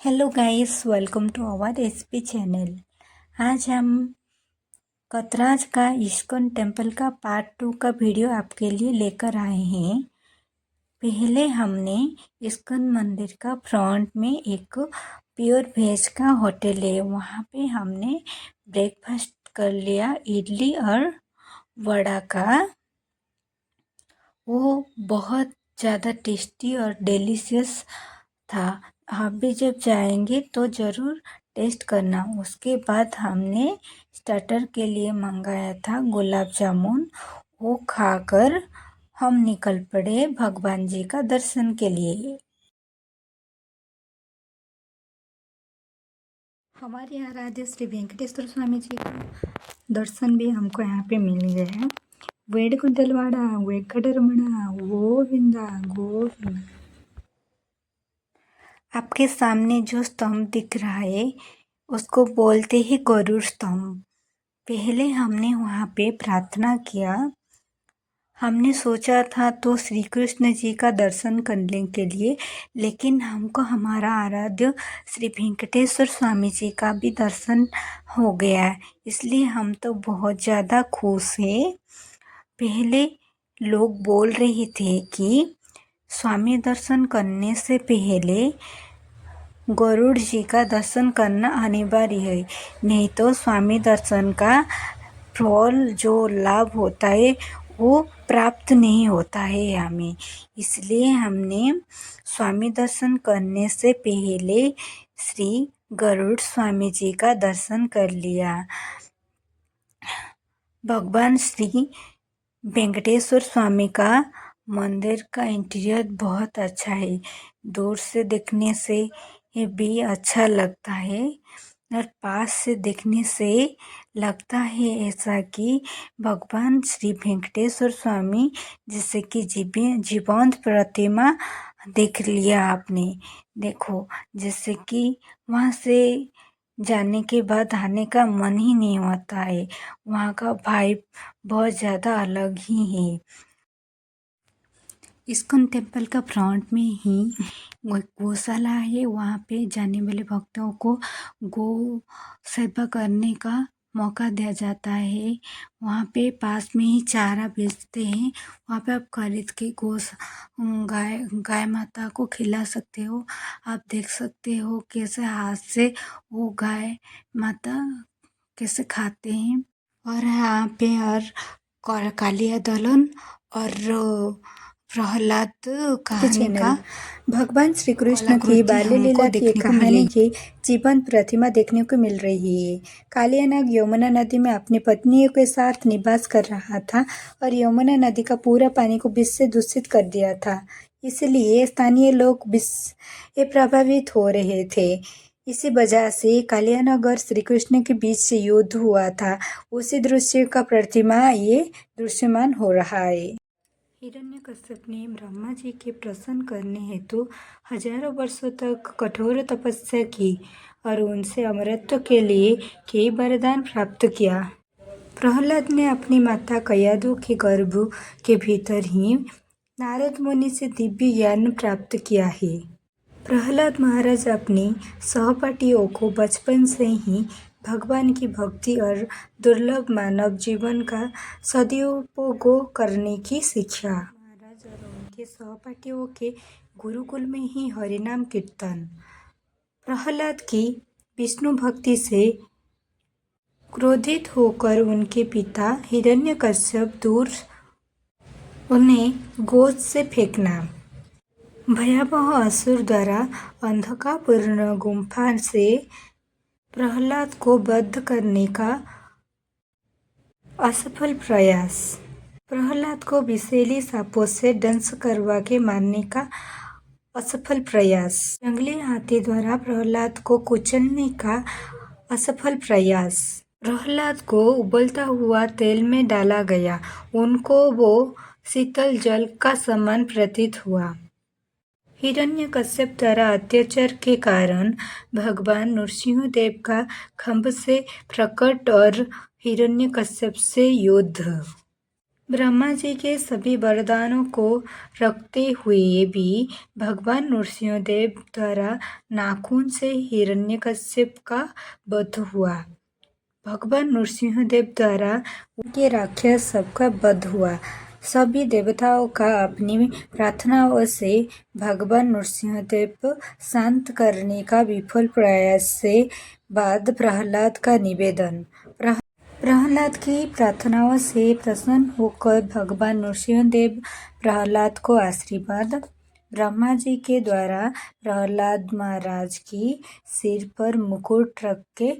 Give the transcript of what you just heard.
Hello guys, welcome to our SP channel. आज हम कतराज का इस्कॉन टेम्पल का पार्ट 2 का वीडियो आपके लिए लेकर आए हैं। पहले हमने इस्कॉन मंदिर का फ्रंट में एक प्योर वेज का होटल है, वहाँ पे हमने ब्रेकफास्ट कर लिया इडली और वड़ा का। वो बहुत ज़्यादा टेस्टी और डिलीशियस था। आप भी जब जाएंगे तो ज़रूर टेस्ट करना। उसके बाद हमने स्टार्टर के लिए मंगाया था गुलाब जामुन। वो खाकर हम निकल पड़े भगवान जी का दर्शन के लिए। हमारे आराध्य श्री वेंकटेश्वर स्वामी जी का दर्शन भी हमको यहाँ पे मिल गया। वेडकुंडलवाड़ा वेंकटरमण गोविंदा गोविंदा। आपके सामने जो स्तंभ दिख रहा है उसको बोलते ही गरुड़ स्तंभ। पहले हमने वहाँ पे प्रार्थना किया। हमने सोचा था तो श्री कृष्ण जी का दर्शन करने के लिए, लेकिन हमको हमारा आराध्य श्री वेंकटेश्वर स्वामी जी का भी दर्शन हो गया, इसलिए हम तो बहुत ज़्यादा खुश हैं। पहले लोग बोल रहे थे कि स्वामी दर्शन करने से पहले गरुड़ जी का दर्शन करना अनिवार्य है, नहीं तो स्वामी दर्शन का फल जो लाभ होता है वो प्राप्त नहीं होता है हमें। इसलिए हमने स्वामी दर्शन करने से पहले श्री गरुड़ स्वामी जी का दर्शन कर लिया। भगवान श्री वेंकटेश्वर स्वामी का मंदिर का इंटीरियर बहुत अच्छा है। दूर से देखने से ये भी अच्छा लगता है और पास से देखने से लगता है ऐसा कि भगवान श्री वेंकटेश्वर स्वामी जैसे कि जीवंत प्रतिमा देख लिया आपने। देखो, जैसे कि वहाँ से जाने के बाद आने का मन ही नहीं होता है। वहाँ का वाइब बहुत ज़्यादा अलग ही है। इस्कॉन टेम्पल का फ्रंट में ही गौशाला है। वहाँ पे जाने वाले भक्तों को गौ सेवा करने का मौका दिया जाता है। वहाँ पे पास में ही चारा बेचते हैं, वहाँ पे आप खरीद के गाय माता को खिला सकते हो। आप देख सकते हो कैसे हाथ से वो गाय माता कैसे खाते हैं। और यहाँ पे और कालिया दलन और प्रहलाद कहानी का भगवान श्री कृष्ण की बाल्य लीला की कहानी की जीवंत प्रतिमा देखने को मिल रही है। कालिया नाग यमुना नदी में अपनी पत्नियों के साथ निवास कर रहा था और यमुना नदी का पूरा पानी को विष से दूषित कर दिया था। इसलिए स्थानीय लोग विष से प्रभावित हो रहे थे। इसी वजह से कालियानाग और श्री कृष्ण के बीच से युद्ध हुआ था। उसी दृश्य का प्रतिमा ये दृश्यमान हो रहा है। हिरण्यकश्यप ने ब्रह्मा जी के प्रसन्न करने हेतु हजारों वर्षों तक कठोर तपस्या की और उनसे अमरत्व के लिए कई वरदान प्राप्त किया। प्रहलाद ने अपनी माता कयादु के गर्भ के भीतर ही नारद मुनि से दिव्य ज्ञान प्राप्त किया है। प्रहलाद महाराज अपनी सहपाठियों को बचपन से ही भगवान की भक्ति और दुर्लभ मानव जीवन का सदुपयोग करने की शिक्षा। महाराज और उनके सहपाठियों के गुरुकुल में ही हरिनाम कीर्तन। प्रहलाद की विष्णु भक्ति से क्रोधित होकर उनके पिता हिरण्यकश्यप दूर उन्हें गोद से फेंकना। भयावह असुर द्वारा अंधकारपूर्ण गुफा से प्रहलाद को बद्ध करने का असफल प्रयास। प्रहलाद को विषैली सांपों से दंश करवा के मारने का असफल प्रयास। जंगली हाथी द्वारा प्रहलाद को कुचलने का असफल प्रयास। प्रहलाद को उबलता हुआ तेल में डाला गया, उनको वो शीतल जल का समान प्रतीत हुआ। हिरण्यकश्यप द्वारा अत्याचार के कारण भगवान नृसिंहदेव का खम्भ से प्रकट और हिरण्यकश्यप से युद्ध। ब्रह्मा जी के सभी वरदानों को रखते हुए भी भगवान नृसिंहदेव द्वारा नाखून से हिरण्यकश्यप का वध हुआ। भगवान नृसिंहदेव द्वारा उनके राक्षस सबका वध हुआ। सभी देवताओं का अपनी प्रार्थनाओं से भगवान नृसिंहदेव शांत करने का विफल प्रयास से बाद प्रहलाद का निवेदन। प्रहलाद की प्रार्थनाओं से प्रसन्न होकर भगवान नृसिंहदेव प्रहलाद को आशीर्वाद। ब्रह्मा जी के द्वारा प्रहलाद महाराज की सिर पर मुकुट रख के